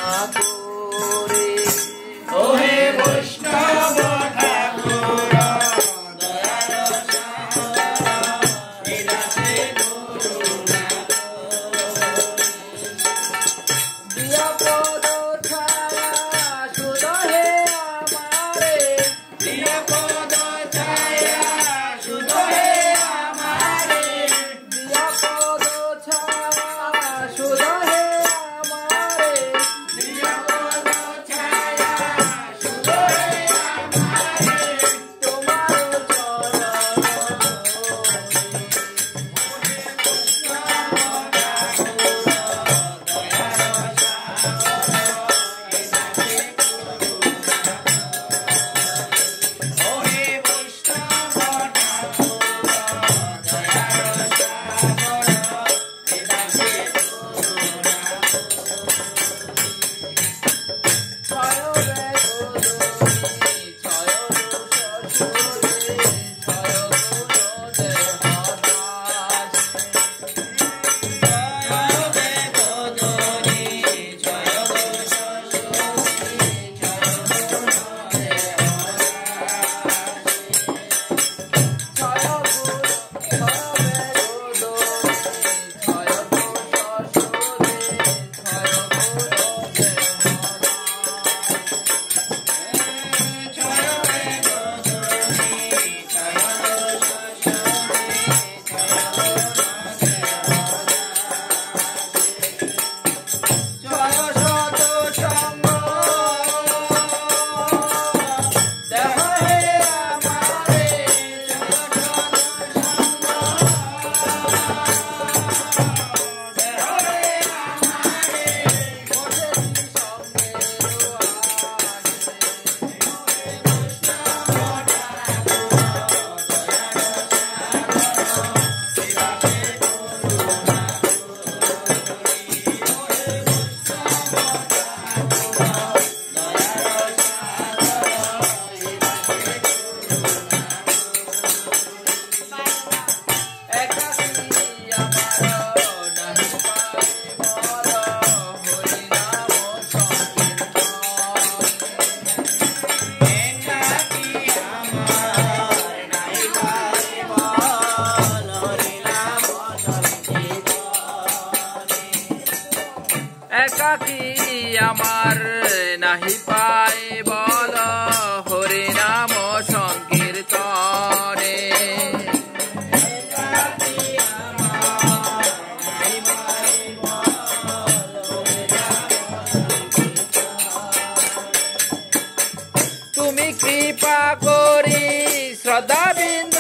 করে ওহে বৈষ্ণব ঠাকুর দয়ার সাগর বিলাসে করুণা দিয়া পদ ছায়া সুধ হে আমারে দিয়া পদ ছায়া সুধ হে আমারে দিয়া পদ ছায়া সুধ হে আমারে দিয়া পদ ছায়া সুধ হে আমারে তোমার চরণ ওহে বৈষ্ণব ঠাকুর দয়ার সাগর বিলাসে করুণা ছয় রে গোদনী ছয় শ্বশুরে ছয় গুণ দেহদাসে জয় বেদনী একাকী আমার নাহি পাই বল হরি নাম সংকীর্তনে তুমি কৃপা করি শ্রদ্ধা বিন্দু